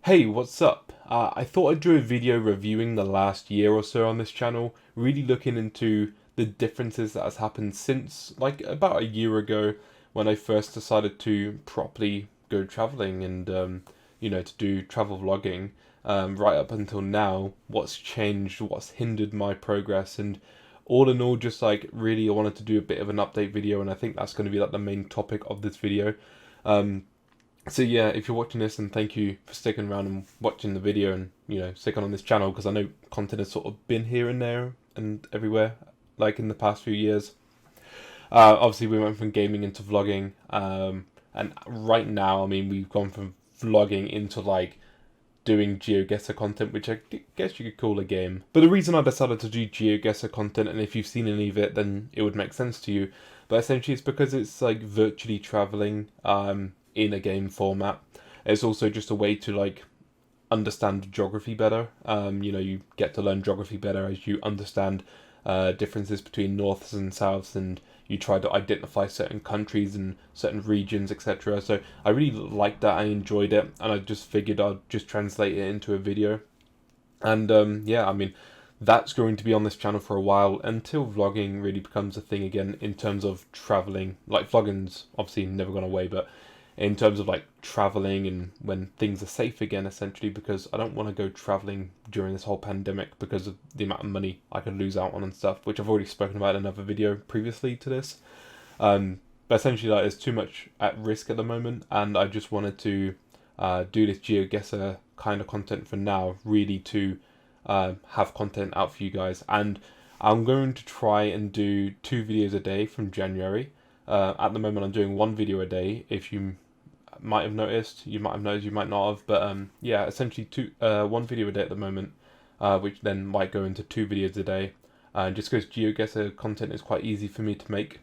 Hey, what's up? I thought I'd do a video reviewing the last year or so on this channel, really looking into the differences that has happened since, like, about a year ago when I first decided to properly go traveling and, to do travel vlogging, right up until now, what's changed, what's hindered my progress, and all in all, just like really I wanted to do a bit of an update video, and I think that's going to be like the main topic of this video. Um, so yeah, if you're watching this, and thank you for sticking around and watching the video and, sticking on this channel, because I know content has sort of been here and there and everywhere, like in the past few years. Obviously we went from gaming into vlogging, and right now, I mean, we've gone from vlogging into like doing GeoGuessr content, which I guess you could call a game. But the reason I decided to do GeoGuessr content, and if you've seen any of it, then it would make sense to you. But essentially, it's because it's like virtually traveling in a game format. It's also just a way to like understand geography better. You get to learn geography better as you understand differences between norths and souths, and you try to identify certain countries and certain regions, etc. So I really liked that. I enjoyed it, and I just figured I'd just translate it into a video. And yeah, I mean, that's going to be on this channel for a while until vlogging really becomes a thing again in terms of traveling. Like, vlogging's obviously never gone away, but in terms of like traveling and when things are safe again, essentially, because I don't want to go traveling during this whole pandemic because of the amount of money I could lose out on and stuff, which I've already spoken about in another video previously to this. But essentially, like, there's too much at risk at the moment, and I just wanted to do this GeoGuessr kind of content for now, really to have content out for you guys. And I'm going to try and do 2 videos a day from January. At the moment, I'm doing 1 video a day. If you might have noticed, you might not have, but yeah, essentially 1 video a day at the moment, which then might go into 2 videos a day. Just because GeoGuessr content is quite easy for me to make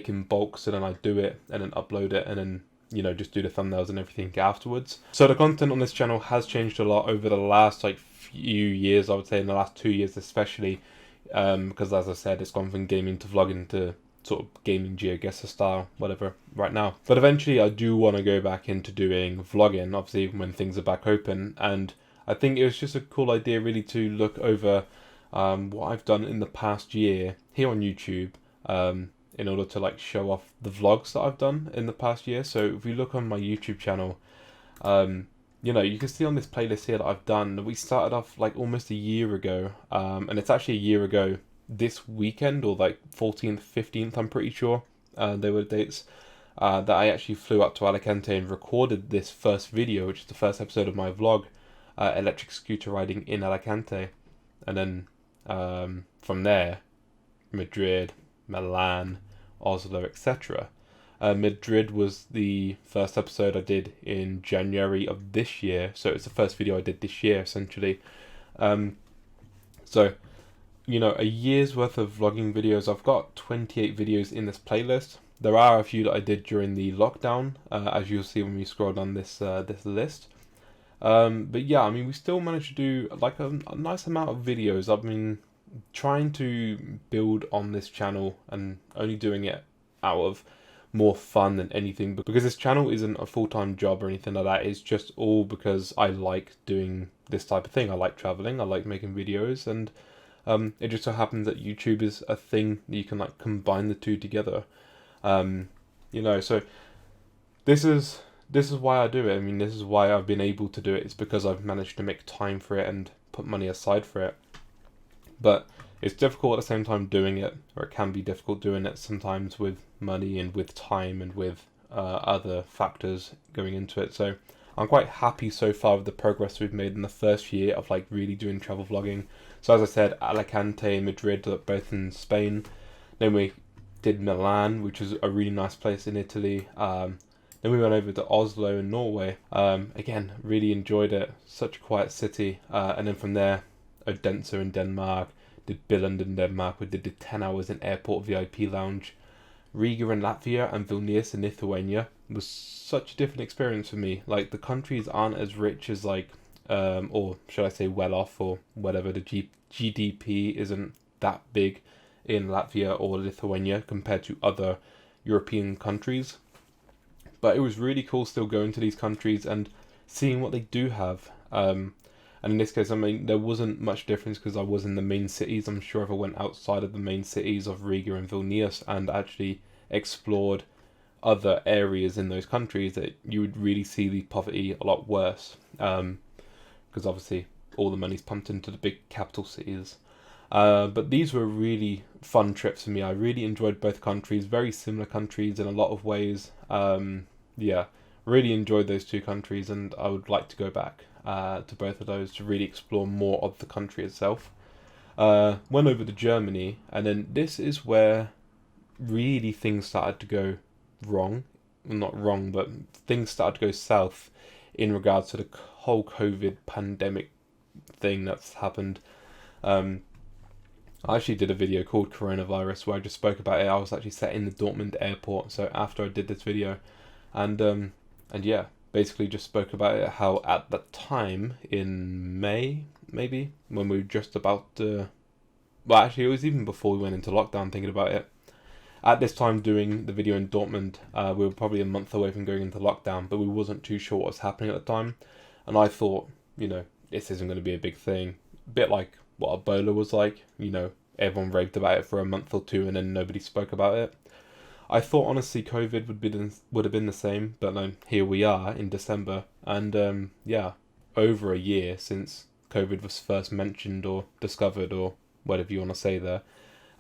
in bulk, so then I do it and then upload it and then just do the thumbnails and everything afterwards. So the content on this channel has changed a lot over the last like few years. I would say in the last 2 years especially, because as I said, it's gone from gaming to vlogging to sort of gaming GeoGuessr style, whatever, right now. But eventually I do want to go back into doing vlogging, obviously when things are back open, and I think it was just a cool idea really to look over what I've done in the past year here on YouTube, in order to like show off the vlogs that I've done in the past year. So if you look on my YouTube channel, you can see on this playlist here that I've done, we started off like almost a year ago, and it's actually a year ago this weekend, or like 14th, 15th, I'm pretty sure, they were the dates, that I actually flew up to Alicante and recorded this first video, which is the first episode of my vlog, electric scooter riding in Alicante. And then from there, Madrid, Milan, Oslo, etc. Madrid was the first episode I did in January of this year, so it's the first video I did this year, essentially. So, a year's worth of vlogging videos. I've got 28 videos in this playlist. There are a few that I did during the lockdown, as you'll see when we scroll down this list. But yeah, I mean, we still managed to do like a nice amount of videos. I've been trying to build on this channel and only doing it out of more fun than anything, because this channel isn't a full-time job or anything like that. It's just all because I like doing this type of thing. I like traveling, I like making videos, and it just so happens that YouTube is a thing that you can like combine the two together. So this is why I do it. I mean, this is why I've been able to do it. It's because I've managed to make time for it and put money aside for it. But it's difficult at the same time doing it, or it can be difficult doing it sometimes with money and with time and with other factors going into it. So I'm quite happy so far with the progress we've made in the first year of like really doing travel vlogging. So as I said, Alicante and Madrid, both in Spain. Then we did Milan, which is a really nice place in Italy. Then we went over to Oslo in Norway. Again, really enjoyed it. Such a quiet city. And then from there, Odense in Denmark. Did Billund in Denmark. We did 10 hours in airport VIP lounge. Riga in Latvia and Vilnius in Lithuania was such a different experience for me. Like, the countries aren't as rich as like, or should I say well off, or whatever. The GDP isn't that big in Latvia or Lithuania compared to other European countries. But it was really cool still going to these countries and seeing what they do have. And in this case, I mean, there wasn't much difference because I was in the main cities. I'm sure if I went outside of the main cities of Riga and Vilnius and actually explored other areas in those countries, that you would really see the poverty a lot worse. Because obviously all the money's pumped into the big capital cities. But these were really fun trips for me. I really enjoyed both countries, very similar countries in a lot of ways. Yeah, really enjoyed those two countries, and I would like to go back to both of those to really explore more of the country itself. Went over to Germany, and then this is where really things started to go wrong. Well, not wrong, but things started to go south in regards to the whole COVID pandemic thing that's happened. I actually did a video called Coronavirus where I just spoke about it. I was actually sat in the Dortmund airport, so after I did this video, and yeah, basically just spoke about it, how at that time in May, maybe, when we were just about well, actually it was even before we went into lockdown, thinking about it. At this time doing the video in Dortmund, we were probably a month away from going into lockdown, but we wasn't too sure what was happening at the time. And I thought, this isn't going to be a big thing. A bit like what Ebola was like, everyone raved about it for a month or two and then nobody spoke about it. I thought honestly COVID would have been the same, but here we are in December, and yeah, over a year since COVID was first mentioned or discovered or whatever you want to say there.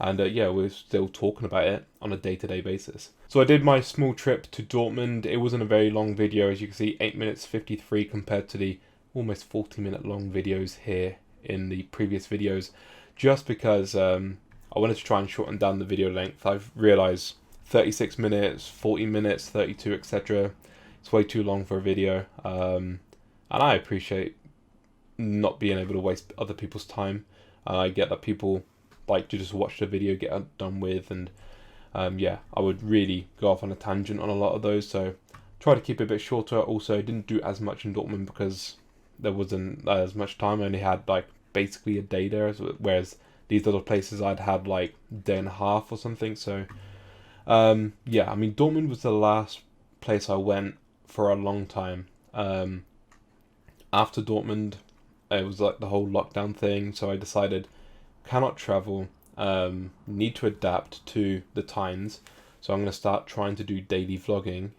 And yeah, we're still talking about it on a day-to-day basis. So I did my small trip to Dortmund. It wasn't a very long video, as you can see, 8 minutes 53 compared to the almost 40-minute long videos here in the previous videos, just because I wanted to try and shorten down the video length. I've realised 36 minutes, 40 minutes, 32, etc. It's way too long for a video, and I appreciate not being able to waste other people's time. I get that people like to just watch the video, get it done with, and yeah, I would really go off on a tangent on a lot of those, so try to keep it a bit shorter. Also, didn't do as much in Dortmund because there wasn't as much time. I only had like basically a day there, whereas these other places I'd had like a day and a half or something. So yeah, I mean, Dortmund was the last place I went for a long time. After Dortmund, it was like the whole lockdown thing, so I decided cannot travel, need to adapt to the times, so I'm going to start trying to do daily vlogging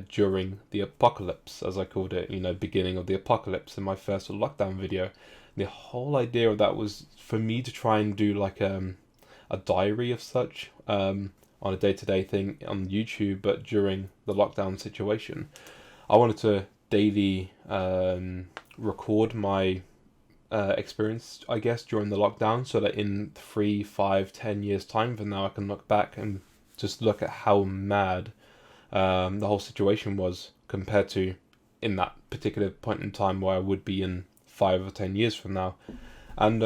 during the apocalypse, as I called it, beginning of the apocalypse in my first lockdown video. The whole idea of that was for me to try and do like a diary of such on a day-to-day thing on YouTube, but during the lockdown situation. I wanted to daily record my experience, I guess, during the lockdown, so that in 3, 5, 10 years time from now I can look back and just look at how mad the whole situation was compared to in that particular point in time where I would be in 5 or 10 years from now. And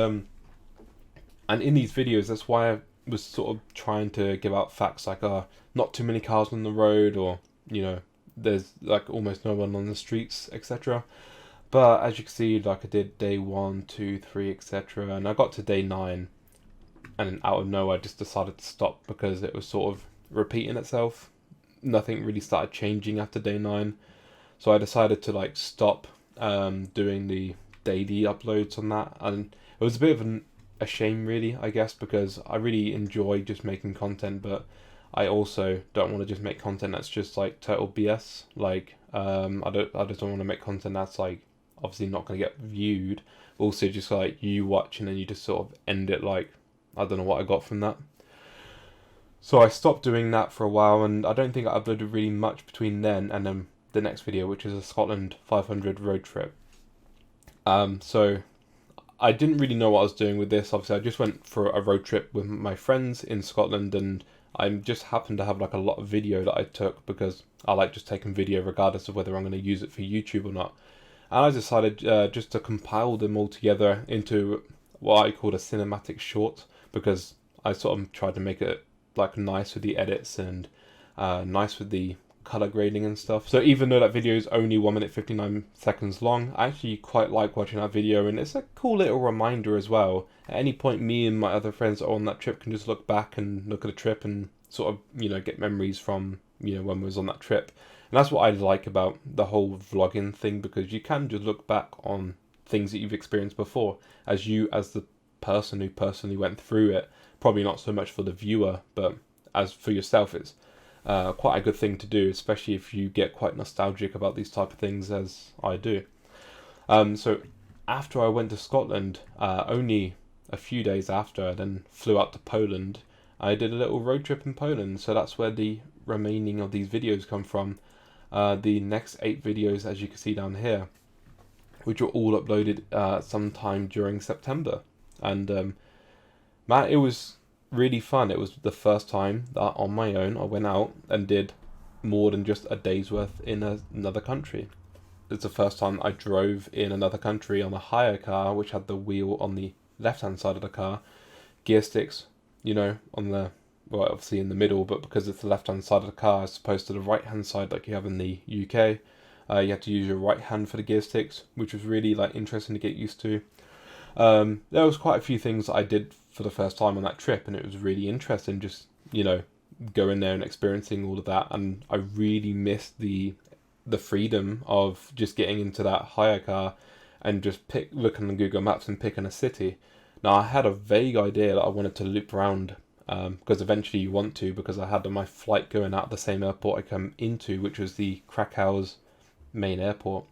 in these videos, that's why I was sort of trying to give out facts like not too many cars on the road, or there's like almost no one on the streets, etc. But as you can see, like I did day 1, 2, 3, etc. And I got to day 9, and out of nowhere I just decided to stop because it was sort of repeating itself. Nothing really started changing after day 9. So I decided to like stop doing the daily uploads on that. And it was a bit of a shame really, I guess, because I really enjoy just making content, but I also don't want to just make content that's just like total BS. Like I just don't want to make content that's like obviously not going to get viewed, but also just like you watch and then you just sort of end it like, I don't know what I got from that. So I stopped doing that for a while, and I don't think I uploaded really much between then and then the next video, which is a Scotland 500 road trip. So I didn't really know what I was doing with this. Obviously I just went for a road trip with my friends in Scotland, and I just happened to have like a lot of video that I took because I like just taking video regardless of whether I'm going to use it for YouTube or not. And I decided just to compile them all together into what I called a cinematic short, because I sort of tried to make it like nice with the edits and nice with the color grading and stuff. So even though that video is only 1 minute 59 seconds long, I actually quite like watching that video, and it's a cool little reminder as well. At any point, me and my other friends that are on that trip can just look back and look at the trip and sort of get memories from when we was on that trip. And that's what I like about the whole vlogging thing, because you can just look back on things that you've experienced before, as you, as the person who personally went through it. Probably not so much for the viewer, but as for yourself, it's quite a good thing to do, especially if you get quite nostalgic about these type of things, as I do. So after I went to Scotland, only a few days after, I then flew out to Poland. I did a little road trip in Poland, so that's where the remaining of these videos come from. The next 8 videos, as you can see down here, which were all uploaded sometime during September. And man, it was really fun. It was the first time that on my own I went out and did more than just a day's worth in another country. It's the first time I drove in another country on a hire car, which had the wheel on the left-hand side of the car, gear sticks, on the, well, obviously in the middle, but because it's the left-hand side of the car as opposed to the right-hand side like you have in the UK, you have to use your right hand for the gear sticks, which was really interesting to get used to. There was quite a few things I did for the first time on that trip, and it was really interesting just, going there and experiencing all of that. And I really missed the freedom of just getting into that hire car and just looking on Google Maps and picking a city. Now, I had a vague idea that I wanted to loop around, because eventually you want to, because I had my flight going out of the same airport I come into, which was the Krakow's main airport.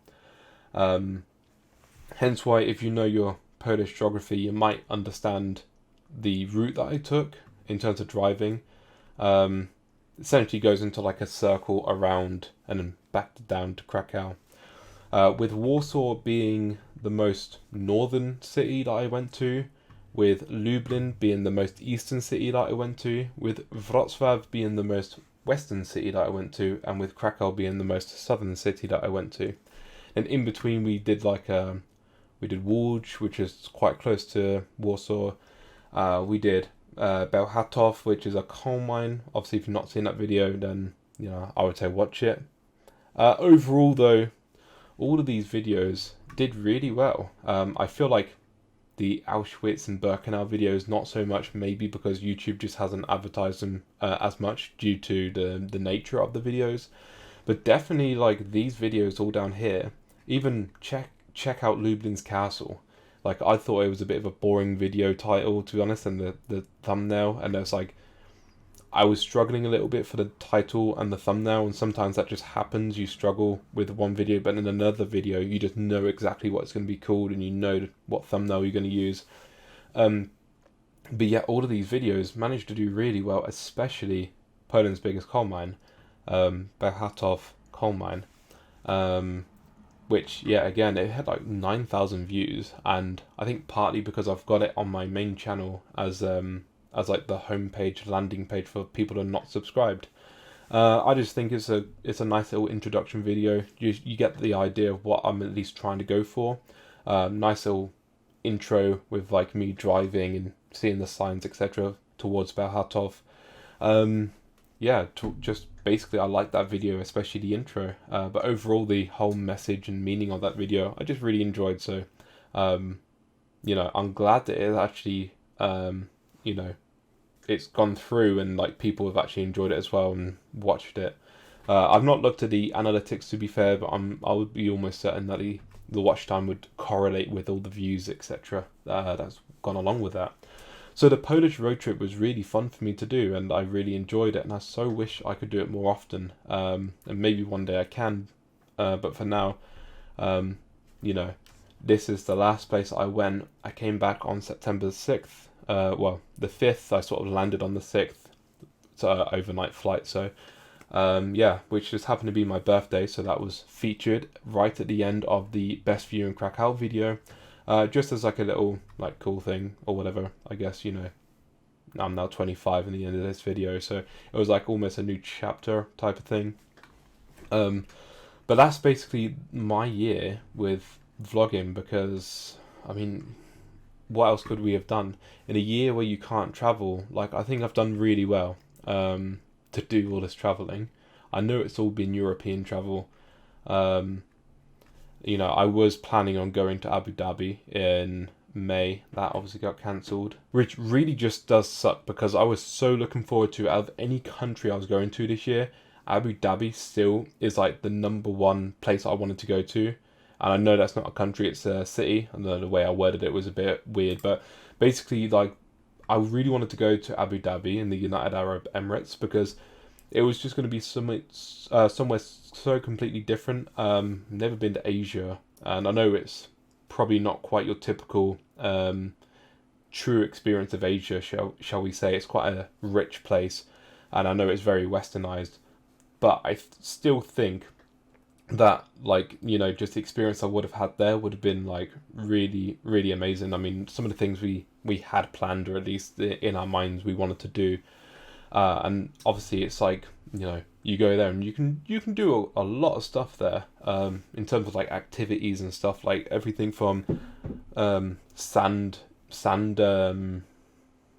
Hence why, if you know your Polish geography, you might understand the route that I took in terms of driving. Essentially goes into a circle around and then back down to Krakow. With Warsaw being the most northern city that I went to, with Lublin being the most eastern city that I went to, with Wrocław being the most western city that I went to, and with Krakow being the most southern city that I went to. And in between we did we did Łódź, which is quite close to Warsaw. We did Bełchatów, which is a coal mine. Obviously, if you've not seen that video, then I would say watch it. Overall, though, all of these videos did really well. I feel like the Auschwitz and Birkenau videos not so much, maybe because YouTube just hasn't advertised them as much due to the nature of the videos. But definitely these videos all down here, even check out Lublin's Castle. I thought it was a bit of a boring video title, to be honest, and the thumbnail, and it's I was struggling a little bit for the title and the thumbnail, and sometimes that just happens. You struggle with one video, but in another video you just know exactly what it's going to be called, and you know what thumbnail you're going to use. But yeah, all of these videos managed to do really well, especially Poland's biggest coal mine, Bełchatów coal mine, which, yeah, again, it had 9,000 views, and I think partly because I've got it on my main channel as the homepage, landing page for people who are not subscribed. I just think it's a nice little introduction video. You get the idea of what I'm at least trying to go for. Nice little intro with me driving and seeing the signs, etc. towards Bełchatów. Just basically I like that video, especially the intro. But overall, the whole message and meaning of that video, I just really enjoyed. So, I'm glad that it actually, it's gone through and people have actually enjoyed it as well and watched it. I've not looked at the analytics, to be fair, but I would be almost certain that the watch time would correlate with all the views, etc. That's gone along with that. So the Polish road trip was really fun for me to do, and I really enjoyed it, and I so wish I could do it more often. And maybe one day I can, but for now, this is the last place I went. I came back on September 6th. The 5th, I sort of landed on the 6th. It's an overnight flight, so which just happened to be my birthday, so that was featured right at the end of the Best View in Krakow video. Just as a little cool thing or whatever, I guess. I'm now 25 in the end of this video, so it was almost a new chapter type of thing. But that's basically my year with vlogging, because what else could we have done in a year where you can't travel? I think I've done really well to do all this traveling. I know it's all been European travel. I was planning on going to Abu Dhabi in May. That obviously got cancelled, which really just does suck, because I was so looking forward to, out of any country I was going to this year, Abu Dhabi still is like the number one place I wanted to go to. And I know that's not a country, it's a city. I know the way I worded it was a bit weird, but basically, like, I really wanted to go to Abu Dhabi in the United Arab Emirates because it was just going to be somewhere so completely different. Never been to Asia, and I know it's probably not quite your typical true experience of Asia, shall we say. It's quite a rich place, and I know it's very westernized, but I still think that, like, you know, just the experience I would have had there would have been like really, really amazing. I mean, some of the things we had planned, or at least in our minds we wanted to do, and obviously it's like, you know, you go there and you can do a lot of stuff there, in terms of like activities and stuff, like everything from sand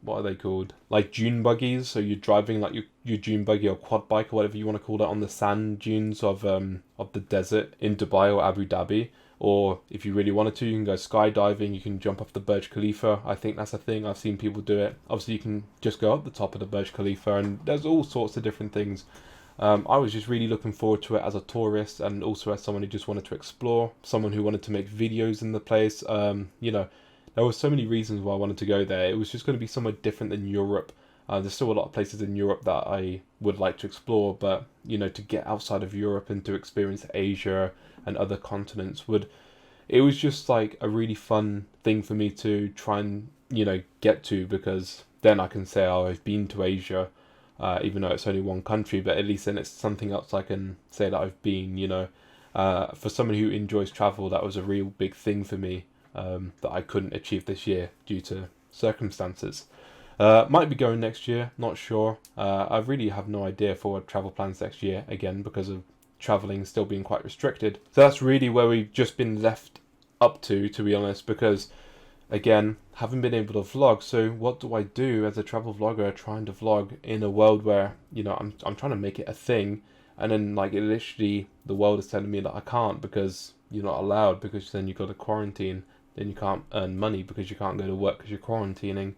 what are they called, like dune buggies, so you're driving like your dune buggy or quad bike or whatever you want to call it on the sand dunes of the desert in Dubai or Abu Dhabi. Or if you really wanted to, you can go skydiving, you can jump off the Burj Khalifa. I think that's a thing, I've seen people do it. Obviously you can just go up the top of the Burj Khalifa, and there's all sorts of different things. I was just really looking forward to it as a tourist, and also as someone who just wanted to explore, someone who wanted to make videos in the place. You know, there were so many reasons why I wanted to go there. It was just going to be somewhere different than Europe. There's still a lot of places in Europe that I would like to explore, but you know, to get outside of Europe and to experience Asia and other continents it was just like a really fun thing for me to try and, you know, get to, because then I can say, oh, I've been to Asia, even though it's only one country, but at least then it's something else I can say that I've been, you know. For someone who enjoys travel, that was a real big thing for me, that I couldn't achieve this year due to circumstances. Might be going next year, not sure. I really have no idea for travel plans next year, again, because of traveling still being quite restricted. So that's really where we've just been left up to be honest, because again, haven't been able to vlog. So what do I do as a travel vlogger trying to vlog in a world where, you know, I'm trying to make it a thing, and then like it literally the world is telling me that I can't because you're not allowed, because then you've got to quarantine, then you can't earn money because you can't go to work because you're quarantining.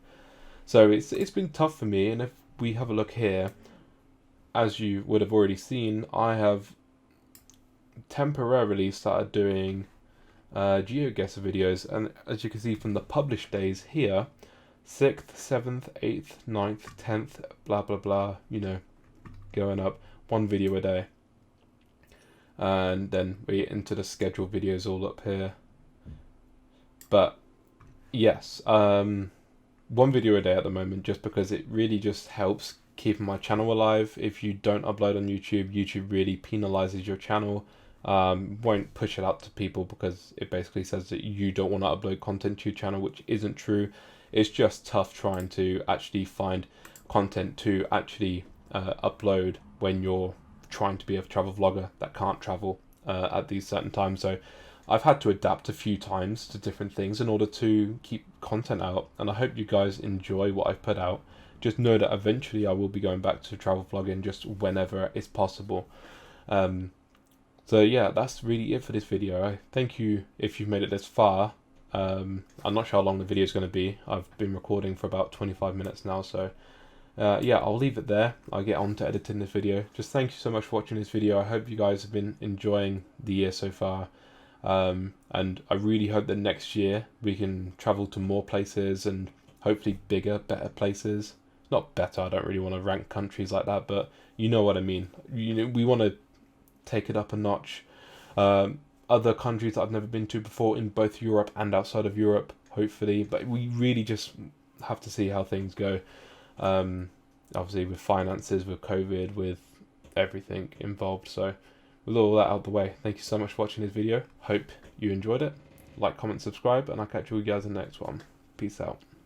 So it's been tough for me. And if we have a look here, as you would have already seen, I have temporarily started doing GeoGuessr videos, and as you can see from the published days here, 6th, 7th, 8th, 9th, 10th, blah blah blah, you know, going up, one video a day. And then we get into the scheduled videos all up here. But yes, one video a day at the moment, just because it really just helps keeping my channel alive. If you don't upload on YouTube, YouTube really penalizes your channel. Won't push it out to people because it basically says that you don't want to upload content to your channel, which isn't true. It's just tough trying to actually find content to actually upload when you're trying to be a travel vlogger that can't travel at these certain times. So I've had to adapt a few times to different things in order to keep content out, and I hope you guys enjoy what I've put out. Just know that eventually I will be going back to travel vlogging just whenever it's possible. So yeah, that's really it for this video. I thank you if you've made it this far. I'm not sure how long the video is going to be. I've been recording for about 25 minutes now, so yeah, I'll leave it there. I'll get on to editing this video. Just thank you so much for watching this video. I hope you guys have been enjoying the year so far. And I really hope that next year we can travel to more places, and hopefully bigger, better places. Not better, I don't really want to rank countries like that, but you know what I mean. You know, we want to take it up a notch. Other countries that I've never been to before in both Europe and outside of Europe, hopefully, but we really just have to see how things go. Obviously with finances, with COVID, with everything involved. So with all that out of the way, thank you so much for watching this video. Hope you enjoyed it. Like, comment, subscribe, and I'll catch you guys in the next one. Peace out.